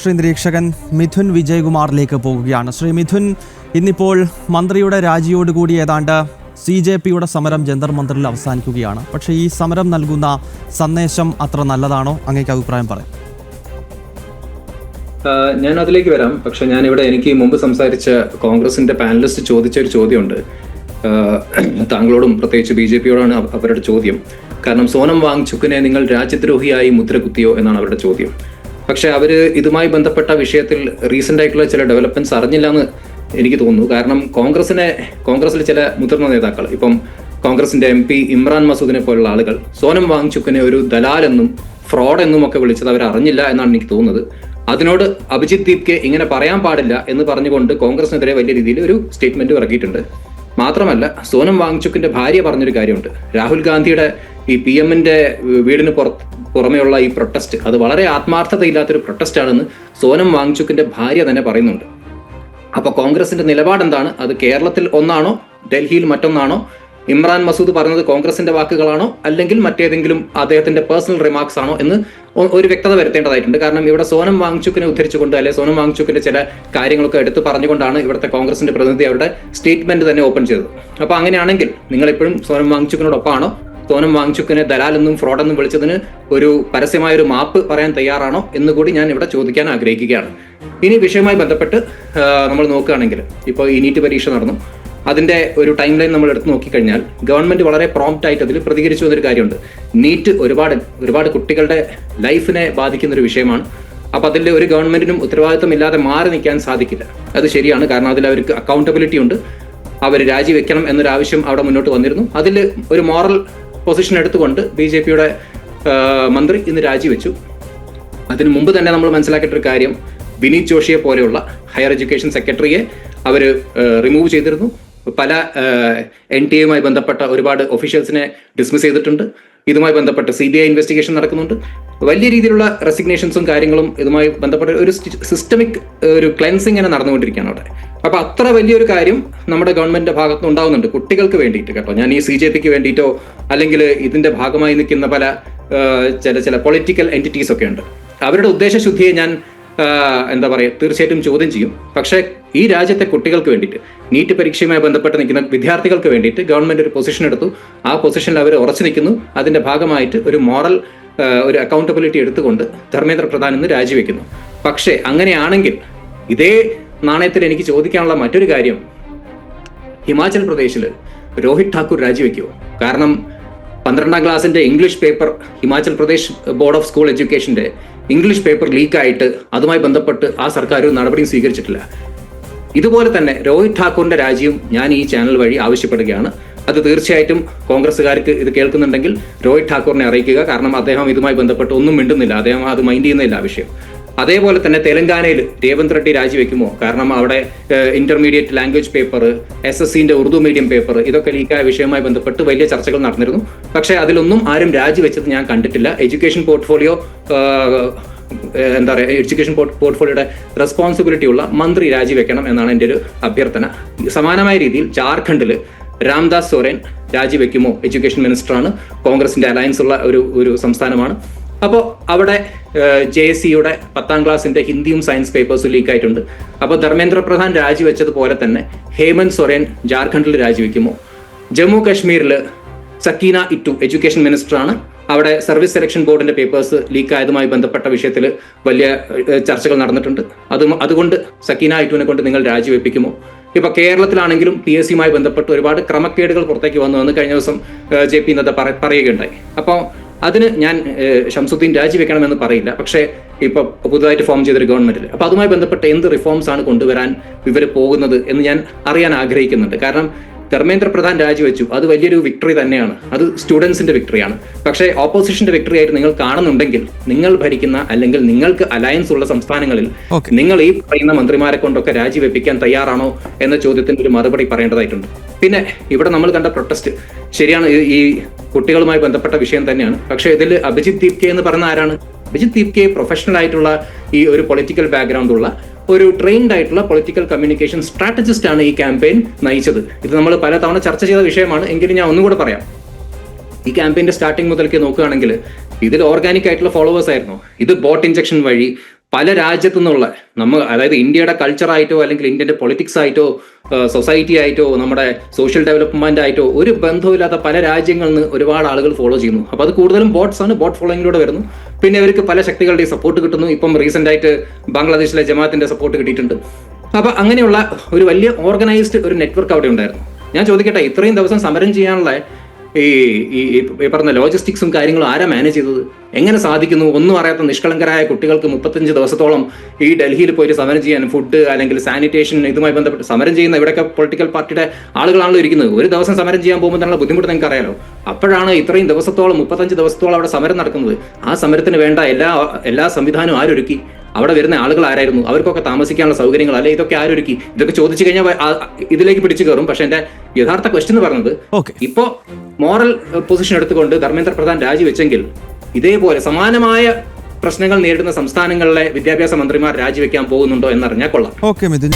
രാഷ്ട്രീയ നിരീക്ഷകൻ മിഥുൻ വിജയകുമാറിലേക്ക് പോകുകയാണ്. ശ്രീ മിഥുൻ, ഇന്നിപ്പോൾ മന്ത്രിയുടെ രാജിയോടുകൂടി ഏതാണ്ട് CJPയുടെ സമരം ജന്തർ മന്ദിറിൽ അവസാനിക്കുകയാണ്. പക്ഷേ ഈ സമരം നൽകുന്ന സന്ദേശം അത്ര നല്ലതാണോ? അങ്ങേക്ക് അഭിപ്രായം പറയാം. ഞാൻ അതിലേക്ക് വരാം. പക്ഷെ ഞാനിവിടെ എനിക്ക് മുമ്പ് സംസാരിച്ച കോൺഗ്രസിന്റെ പാനലിസ്റ്റ് ചോദിച്ച ഒരു ചോദ്യമുണ്ട്. താങ്കളോടും പ്രത്യേകിച്ച് BJPയോടാണ് അവരുടെ ചോദ്യം. കാരണം സോനം വാങ്ചുക്കിനെ നിങ്ങൾ രാജ്യദ്രോഹിയായി മുദ്ര കുത്തിയോ എന്നാണ് അവരുടെ ചോദ്യം. പക്ഷെ അവര് ഇതുമായി ബന്ധപ്പെട്ട വിഷയത്തിൽ റീസെന്റ് ആയിട്ടുള്ള ചില ഡെവലപ്മെന്റ്സ് അറിഞ്ഞില്ല എന്ന് എനിക്ക് തോന്നുന്നു. കാരണം കോൺഗ്രസിലെ ചില മുതിർന്ന നേതാക്കൾ, ഇപ്പം കോൺഗ്രസിന്റെ MP ഇമ്രാൻ മസൂദിനെ പോലുള്ള ആളുകൾ സോനം വാങ്ചുക്കിനെ ഒരു ദലാൽ എന്നും ഫ്രോഡ് എന്നും ഒക്കെ വിളിച്ചത് അവർ അറിഞ്ഞില്ല എന്നാണ് എനിക്ക് തോന്നുന്നത്. അതിനോട് അഭിജിത് ദീപ്കെ ഇങ്ങനെ പറയാൻ പാടില്ല എന്ന് പറഞ്ഞുകൊണ്ട് കോൺഗ്രസിനെതിരെ വലിയ രീതിയിൽ ഒരു സ്റ്റേറ്റ്മെന്റ് ഇറക്കിയിട്ടുണ്ട്. മാത്രമല്ല, സോനം വാങ്ചുക്കിന്റെ ഭാര്യ പറഞ്ഞൊരു കാര്യമുണ്ട്. രാഹുൽ ഗാന്ധിയുടെ ഈ PM-ന്റെ വീടിന് പുറമെയുള്ള ഈ പ്രൊട്ടസ്റ്റ് അത് വളരെ ആത്മാർത്ഥതയില്ലാത്തൊരു പ്രൊട്ടസ്റ്റ് ആണെന്ന് സോനം വാങ്ചുക്കിന്റെ ഭാര്യ തന്നെ പറയുന്നുണ്ട്. അപ്പൊ കോൺഗ്രസിന്റെ നിലപാട് എന്താണ്? അത് കേരളത്തിൽ ഒന്നാണോ, ഡൽഹിയിൽ മറ്റൊന്നാണോ? ഇമ്രാൻ മസൂദ് പറഞ്ഞത് കോൺഗ്രസിന്റെ വാക്കുകളാണോ, അല്ലെങ്കിൽ മറ്റേതെങ്കിലും അദ്ദേഹത്തിന്റെ പേഴ്സണൽ റിമാർക്സ് ആണോ എന്ന് ഒരു വ്യക്തത വരുത്തേണ്ടതായിട്ടുണ്ട്. കാരണം ഇവിടെ സോനം വാങ്ചുക്കിനെ ഉദ്ധരിച്ചുകൊണ്ട്, അല്ലെ സോനം വാങ്ചുക്കിന്റെ ചില കാര്യങ്ങളൊക്കെ എടുത്തു പറഞ്ഞുകൊണ്ടാണ് ഇവിടുത്തെ കോൺഗ്രസിന്റെ പ്രതിനിധി അവരുടെ സ്റ്റേറ്റ്മെന്റ് തന്നെ ഓപ്പൺ ചെയ്തത്. അപ്പൊ അങ്ങനെയാണെങ്കിൽ നിങ്ങൾ എപ്പോഴും സോനം വാങ്ചുക്കിനോടൊപ്പമാണോ? സോനം വാങ്ചുക്കിനെ ദലാലെന്നും ഫ്രോഡെന്നും വിളിച്ചതിന് ഒരു പരസ്യമായ ഒരു മാപ്പ് പറയാൻ തയ്യാറാണോ എന്നുകൂടി ഞാൻ ഇവിടെ ചോദിക്കാൻ ആഗ്രഹിക്കുകയാണ്. ഇനി വിഷയവുമായി ബന്ധപ്പെട്ട് നമ്മൾ നോക്കുകയാണെങ്കിൽ, ഇപ്പോൾ ഈ നീറ്റ് പരീക്ഷ നടന്നു. അതിന്റെ ഒരു ടൈം ലൈൻ നമ്മൾ എടുത്ത് നോക്കിക്കഴിഞ്ഞാൽ ഗവൺമെന്റ് വളരെ പ്രോംപ്റ്റ് ആയിട്ട് അതിൽ പ്രതികരിച്ചു എന്നൊരു കാര്യമുണ്ട്. നീറ്റ് ഒരുപാട് കുട്ടികളുടെ ലൈഫിനെ ബാധിക്കുന്ന ഒരു വിഷയമാണ്. അപ്പൊ അതിൽ ഒരു ഗവൺമെന്റിനും ഉത്തരവാദിത്വം ഇല്ലാതെ മാറി നിൽക്കാൻ സാധിക്കില്ല. അത് ശരിയാണ്. കാരണം അതിൽ അവർക്ക് അക്കൗണ്ടബിലിറ്റി ഉണ്ട്. അവർ രാജിവെക്കണം എന്നൊരു ആവശ്യം അവിടെ മുന്നോട്ട് വന്നിരുന്നു. അതിൽ ഒരു മോറൽ പൊസിഷൻ എടുത്തുകൊണ്ട് BJPയുടെ മന്ത്രി ഇന്ന് രാജിവെച്ചു. അതിനു മുമ്പ് തന്നെ നമ്മൾ മനസ്സിലാക്കിയിട്ടൊരു കാര്യം, വിനീത് ജോഷിയെ പോലെയുള്ള ഹയർ എഡ്യൂക്കേഷൻ സെക്രട്ടറിയെ അവർ റിമൂവ് ചെയ്തിരുന്നു. പല NTA-യുമായി ബന്ധപ്പെട്ട ഒരുപാട് ഒഫീഷ്യൽസിനെ ഡിസ്മിസ് ചെയ്തിട്ടുണ്ട്. ഇതുമായി ബന്ധപ്പെട്ട് CBI ഇൻവെസ്റ്റിഗേഷൻ നടക്കുന്നുണ്ട്. വലിയ രീതിയിലുള്ള റെസിഗ്നേഷൻസും കാര്യങ്ങളും ഇതുമായി ബന്ധപ്പെട്ട ഒരു സിസ്റ്റമിക് ഒരു ക്ലെൻസിങ് തന്നെ നടന്നുകൊണ്ടിരിക്കുകയാണ് അവിടെ. അപ്പൊ അത്ര വലിയൊരു കാര്യം നമ്മുടെ ഗവൺമെന്റിന്റെ ഭാഗത്ത് ഉണ്ടാവുന്നുണ്ട് കുട്ടികൾക്ക് വേണ്ടിയിട്ട് കേട്ടോ. ഞാൻ ഈ CJPക്ക് വേണ്ടിയിട്ടോ അല്ലെങ്കിൽ ഇതിന്റെ ഭാഗമായി നിൽക്കുന്ന പല ചില പൊളിറ്റിക്കൽ എൻറ്റിറ്റീസ് ഒക്കെ ഉണ്ട്. അവരുടെ ഉദ്ദേശശുദ്ധിയെ ഞാൻ എന്താ പറയുക, തീർച്ചയായിട്ടും ചോദ്യം ചെയ്യും. പക്ഷേ ഈ രാജ്യത്തെ കുട്ടികൾക്ക് വേണ്ടിയിട്ട്, നീറ്റ് പരീക്ഷയുമായി ബന്ധപ്പെട്ട് നിൽക്കുന്ന വിദ്യാർത്ഥികൾക്ക് വേണ്ടിയിട്ട് ഗവൺമെന്റ് ഒരു പൊസിഷൻ എടുത്തു. ആ പൊസിഷനിൽ അവർ ഉറച്ചു നിൽക്കുന്നു. അതിന്റെ ഭാഗമായിട്ട് ഒരു മോറൽ ഒരു അക്കൗണ്ടബിലിറ്റി എടുത്തുകൊണ്ട് ധർമ്മേന്ദ്ര പ്രധാൻ ഇന്ന് രാജിവെക്കുന്നു. പക്ഷേ അങ്ങനെയാണെങ്കിൽ ഇതേ നാണയത്തിൽ എനിക്ക് ചോദിക്കാനുള്ള മറ്റൊരു കാര്യം, ഹിമാചൽ പ്രദേശിൽ രോഹിത് ഠാക്കൂർ രാജിവെക്കുമോ? കാരണം 12ാം ക്ലാസ്സിന്റെ English paper, Himachal Pradesh board of school എഡ്യൂക്കേഷന്റെ ഇംഗ്ലീഷ് പേപ്പർ ലീക്കായിട്ട് അതുമായി ബന്ധപ്പെട്ട് ആ സർക്കാർ ഒരു നടപടിയും സ്വീകരിച്ചിട്ടില്ല. ഇതുപോലെ തന്നെ രോഹിത് ഠാക്കൂറിന്റെ രാജിയും ഞാൻ ഈ ചാനൽ വഴി ആവശ്യപ്പെടുകയാണ്. അത് തീർച്ചയായിട്ടും കോൺഗ്രസ്സുകാർക്ക് ഇത് കേൾക്കുന്നുണ്ടെങ്കിൽ രോഹിത് ഠാക്കൂറിനെ അറിയിക്കുക. കാരണം അദ്ദേഹം ഇതുമായി ബന്ധപ്പെട്ട് ഒന്നും മിണ്ടുന്നില്ല, അദ്ദേഹം അത് മൈൻഡ് ചെയ്യുന്നില്ല ആ വിഷയം. അതേപോലെ തന്നെ തെലങ്കാനയിൽ രേവന്ത് റെഡ്ഡി രാജിവെക്കുമോ? കാരണം അവിടെ ഇന്റർമീഡിയറ്റ് ലാംഗ്വേജ് പേപ്പർ, SSCന്റെ ഉറുദു മീഡിയം പേപ്പർ, ഇതൊക്കെ ലീക്കായ വിഷയവുമായി ബന്ധപ്പെട്ട് വലിയ ചർച്ചകൾ നടന്നിരുന്നു. പക്ഷേ അതിലൊന്നും ആരും രാജിവെച്ചത് ഞാൻ കണ്ടിട്ടില്ല. എഡ്യൂക്കേഷൻ പോർട്ട്ഫോളിയോയുടെ റെസ്പോൺസിബിലിറ്റി ഉള്ള മന്ത്രി രാജിവെക്കണം എന്നാണ് എൻ്റെ ഒരു അഭ്യർത്ഥന. സമാനമായ രീതിയിൽ ജാർഖണ്ഡിൽ രാംദാസ് സോറൻ രാജിവെക്കുമോ? എഡ്യൂക്കേഷൻ മിനിസ്റ്ററാണ്, കോൺഗ്രസിന്റെ അലയൻസ് ഉള്ള ഒരു സംസ്ഥാനമാണ്. അപ്പോൾ അവിടെ JSCയുടെ 10ാം ക്ലാസ്സിന്റെ ഹിന്ദിയും സയൻസ് പേപ്പേഴ്സും ലീക്കായിട്ടുണ്ട്. അപ്പോൾ ധർമ്മേന്ദ്ര പ്രധാൻ രാജിവെച്ചതുപോലെ തന്നെ ഹേമന്ത് സൊറേൻ ജാർഖണ്ഡിൽ രാജിവെക്കുമോ? ജമ്മു കാശ്മീരിൽ സക്കീന ഇറ്റു എഡ്യൂക്കേഷൻ മിനിസ്റ്ററാണ്. അവിടെ സർവീസ് സെലക്ഷൻ ബോർഡിന്റെ പേപ്പേഴ്സ് ലീക്കായതുമായി ബന്ധപ്പെട്ട വിഷയത്തിൽ വലിയ ചർച്ചകൾ നടന്നിട്ടുണ്ട്. അതുകൊണ്ട് സക്കീന ഇറ്റുവിനെ കൊണ്ട് നിങ്ങൾ രാജിവെപ്പിക്കുമോ? ഇപ്പൊ കേരളത്തിലാണെങ്കിലും PSCയുമായി ബന്ധപ്പെട്ട് ഒരുപാട് ക്രമക്കേടുകൾ പുറത്തേക്ക് വന്നു കഴിഞ്ഞ ദിവസം JP നദ്ദ പറയുകയുണ്ടായി. അപ്പോൾ അതിന് ഞാൻ ഷംസുദ്ദീൻ രാജിവെക്കണമെന്ന് പറയില്ല. പക്ഷേ ഇപ്പൊ പുതുതായിട്ട് ഫോം ചെയ്തൊരു ഗവൺമെന്റിൽ അപ്പൊ അതുമായി ബന്ധപ്പെട്ട് എന്ത് റിഫോംസ് ആണ് കൊണ്ടുവരാൻ ഇവർ പോകുന്നത് എന്ന് ഞാൻ അറിയാൻ ആഗ്രഹിക്കുന്നുണ്ട്. കാരണം ധർമ്മേന്ദ്ര പ്രധാൻ രാജിവെച്ചു, അത് വലിയൊരു വിക്ടറി തന്നെയാണ്, അത് സ്റ്റുഡൻസിന്റെ വിക്ടറിയാണ്. പക്ഷേ ഓപ്പോസിഷന്റെ വിക്ടറി ആയിട്ട് നിങ്ങൾ കാണുന്നുണ്ടെങ്കിൽ നിങ്ങൾ ഭരിക്കുന്ന അല്ലെങ്കിൽ നിങ്ങൾക്ക് അലയൻസ് ഉള്ള സംസ്ഥാനങ്ങളിൽ നിങ്ങൾ ഈ പറയുന്ന മന്ത്രിമാരെ കൊണ്ടൊക്കെ രാജിവെപ്പിക്കാൻ തയ്യാറാണോ എന്ന ചോദ്യത്തിന് ഒരു മറുപടി പറയേണ്ടതായിട്ടുണ്ട്. പിന്നെ ഇവിടെ നമ്മൾ കണ്ട പ്രൊട്ടസ്റ്റ് ശരിയാണ്, ഈ കുട്ടികളുമായി ബന്ധപ്പെട്ട വിഷയം തന്നെയാണ്. പക്ഷേ ഇതിൽ അഭിജിത് ദീപ്കെ എന്ന് പറയുന്ന ആരാണ്? അഭിജിത് ദീപ്കെ പ്രൊഫഷണൽ ആയിട്ടുള്ള ഈ ഒരു പൊളിറ്റിക്കൽ ബാക്ക്ഗ്രൗണ്ട് ഉള്ള ഒരു ട്രെയിൻഡ് ആയിട്ടുള്ള പൊളിറ്റിക്കൽ കമ്മ്യൂണിക്കേഷൻ സ്ട്രാറ്റജിസ്റ്റ് ആണ് ഈ ക്യാമ്പയിൻ നയിച്ചത്. ഇത് നമ്മൾ പലതവണ ചർച്ച ചെയ്ത വിഷയമാണ്, എങ്കിലും ഞാൻ ഒന്നുകൂടെ പറയാം. ഈ ക്യാമ്പയിന്റെ സ്റ്റാർട്ടിങ് മുതൽക്ക് നോക്കുകയാണെങ്കിൽ ഇതിൽ ഓർഗാനിക് ആയിട്ടുള്ള ഫോളോവേഴ്സ് ആയിരുന്നു. ഇത് ബോട്ട് ഇഞ്ചക്ഷൻ വഴി പല രാജ്യത്തു നിന്നുള്ള അതായത് ഇന്ത്യയുടെ കൾച്ചറായിട്ടോ അല്ലെങ്കിൽ ഇന്ത്യൻ്റെ പൊളിറ്റിക്സ് ആയിട്ടോ സൊസൈറ്റി ആയിട്ടോ നമ്മുടെ സോഷ്യൽ ഡെവലപ്മെന്റ് ആയിട്ടോ ഒരു ബന്ധമില്ലാത്ത പല രാജ്യങ്ങളിൽ നിന്ന് ഒരുപാട് ആളുകൾ ഫോളോ ചെയ്യുന്നു. അപ്പോൾ അത് കൂടുതലും ബോട്ട്സ് ആണ്, ബോട്ട് ഫോളോയിങ്ങിലൂടെ വരുന്നു. പിന്നെ ഇവർക്ക് പല ശക്തികളുടെയും സപ്പോർട്ട് കിട്ടുന്നു. ഇപ്പം റീസെന്റ് ആയിട്ട് ബംഗ്ലാദേശിലെ ജമാഅത്തിന്റെ സപ്പോർട്ട് കിട്ടിയിട്ടുണ്ട്. അപ്പൊ അങ്ങനെയുള്ള ഒരു വലിയ ഓർഗനൈസ്ഡ് ഒരു നെറ്റ്വർക്ക് അവിടെ ഉണ്ടായിരുന്നു. ഞാൻ ചോദിക്കട്ടെ, ഇത്രയും ദിവസം സമരം ചെയ്യാനുള്ള ഈ പറഞ്ഞ ലോജിസ്റ്റിക്സും കാര്യങ്ങളും ആരാ മാനേജ് ചെയ്തത്? എങ്ങനെ സാധിക്കുന്നു? ഒന്നും അറിയാത്ത നിഷ്കളങ്കരായ കുട്ടികൾക്ക് 35 ദിവസത്തോളം ഈ ഡൽഹിയിൽ പോയിട്ട് സമരം ചെയ്യാൻ, ഫുഡ് അല്ലെങ്കിൽ സാനിറ്റേഷൻ ഇതുമായി ബന്ധപ്പെട്ട് സമരം ചെയ്യുന്ന ഇവിടെയൊക്കെ പൊളിറ്റിക്കൽ പാർട്ടിയുടെ ആളുകളാണല്ലോ ഇരിക്കുന്നത്. ഒരു ദിവസം സമരം ചെയ്യാൻ പോകുമ്പോൾ തന്നെ ബുദ്ധിമുട്ട് നിങ്ങൾക്ക് അറിയാലോ. അപ്പോഴാണ് ഇത്രയും ദിവസത്തോളം 35 ദിവസത്തോളം അവിടെ സമരം നടക്കുന്നത്. ആ സമരത്തിന് വേണ്ട എല്ലാ സംവിധാനവും ആരൊരുക്കി? അവിടെ വരുന്ന ആളുകൾ ആരായിരുന്നു? അവർക്കൊക്കെ താമസിക്കാനുള്ള സൗകര്യങ്ങൾ അല്ലെ ഇതൊക്കെ ആരൊരുക്കി? ഇതൊക്കെ ചോദിച്ചു കഴിഞ്ഞാൽ ഇതിലേക്ക് പിടിച്ചു കയറും. പക്ഷെ എന്റെ യഥാർത്ഥ ക്വസ്റ്റ്യൻ പറഞ്ഞത്, ഇപ്പോ മോറൽ പൊസിഷൻ എടുത്തുകൊണ്ട് ധർമ്മേന്ദ്ര പ്രധാൻ രാജിവെച്ചെങ്കിൽ ഇതേപോലെ സമാനമായ പ്രശ്നങ്ങൾ നേരിടുന്ന സംസ്ഥാനങ്ങളിലെ വിദ്യാഭ്യാസ മന്ത്രിമാർ രാജിവെക്കാൻ പോകുന്നുണ്ടോ എന്നറിഞ്ഞാൽ കൊള്ളാം. ഓക്കെ മിഥുൻ.